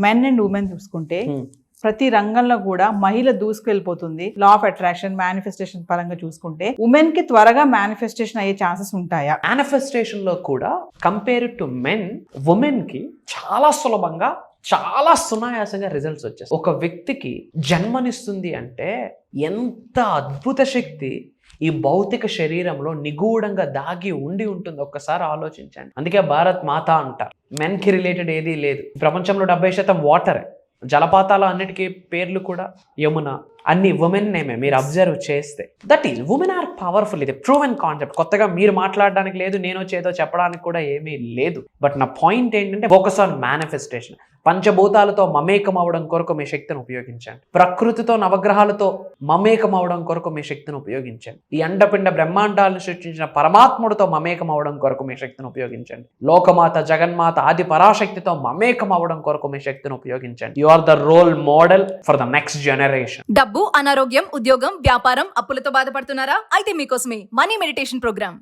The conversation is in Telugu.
మెన్ అండ్ ఉమెన్ చూసుకుంటే ప్రతి రంగంలో కూడా మహిళ దూసుకెళ్ళిపోతుంది. లా ఆఫ్ అట్రాక్షన్, మేనిఫెస్టేషన్ పరంగా చూసుకుంటే ఉమెన్ కి త్వరగా మేనిఫెస్టేషన్ అయ్యే ఛాన్సెస్ ఉంటాయా? మేనిఫెస్టేషన్ లో కూడా కంపేర్ టు మెన్, ఉమెన్ కి చాలా సులభంగా, చాలా సునాయాసంగా రిజల్ట్స్ వచ్చేస్తాయి. ఒక వ్యక్తికి జన్మనిస్తుంది అంటే ఎంత అద్భుత శక్తి ఈ భౌతిక శరీరంలో నిగూఢంగా దాగి ఉండి ఉంటుంది, ఒక్కసారి ఆలోచించండి. అందుకే భారత్ మాత అంటారు. మెన్ కి రిలేటెడ్ ఏదీ లేదు. ప్రపంచంలో 70% వాటరే. జలపాతాలు అన్నిటికీ పేర్లు కూడా యమున, అన్ని ఉమెన్ నేమే. మీరు అబ్జర్వ్ చేస్తే that is women are powerful. ఇది ప్రూవెన్ కాన్సెప్ట్. కొత్తగా మీరు మాట్లాడడానికి లేదు, నేను చేదో చెప్పడానికి కూడా ఏమీ లేదు. బట్ నా పాయింట్ ఏంటంటే ఫోకస్ ఆన్ మేనిఫెస్టేషన్. పంచభూతాలతో మమేకం అవడం కొరకు మీ శక్తిని ఉపయోగించండి. ప్రకృతితో, నవగ్రహాలతో మమేకం అవడం కొరకు మీ శక్తిని ఉపయోగించండి. ఈ అండపిండ బ్రహ్మాండాలను సృష్టించిన పరమాత్ముడితో మమేకం అవడం కొరకు మీ శక్తిని ఉపయోగించండి. లోకమాత, జగన్మాత, ఆది పరాశక్తితో మమేకం అవడం కొరకు మీ శక్తిని ఉపయోగించండి. You are the role model for the next generation. డబ్బు, అనారోగ్యం, ఉద్యోగం, వ్యాపారం, అప్పులతో బాధపడుతున్నారా? అయితే మీకోసమే మనీ మెడిటేషన్ ప్రోగ్రామ్.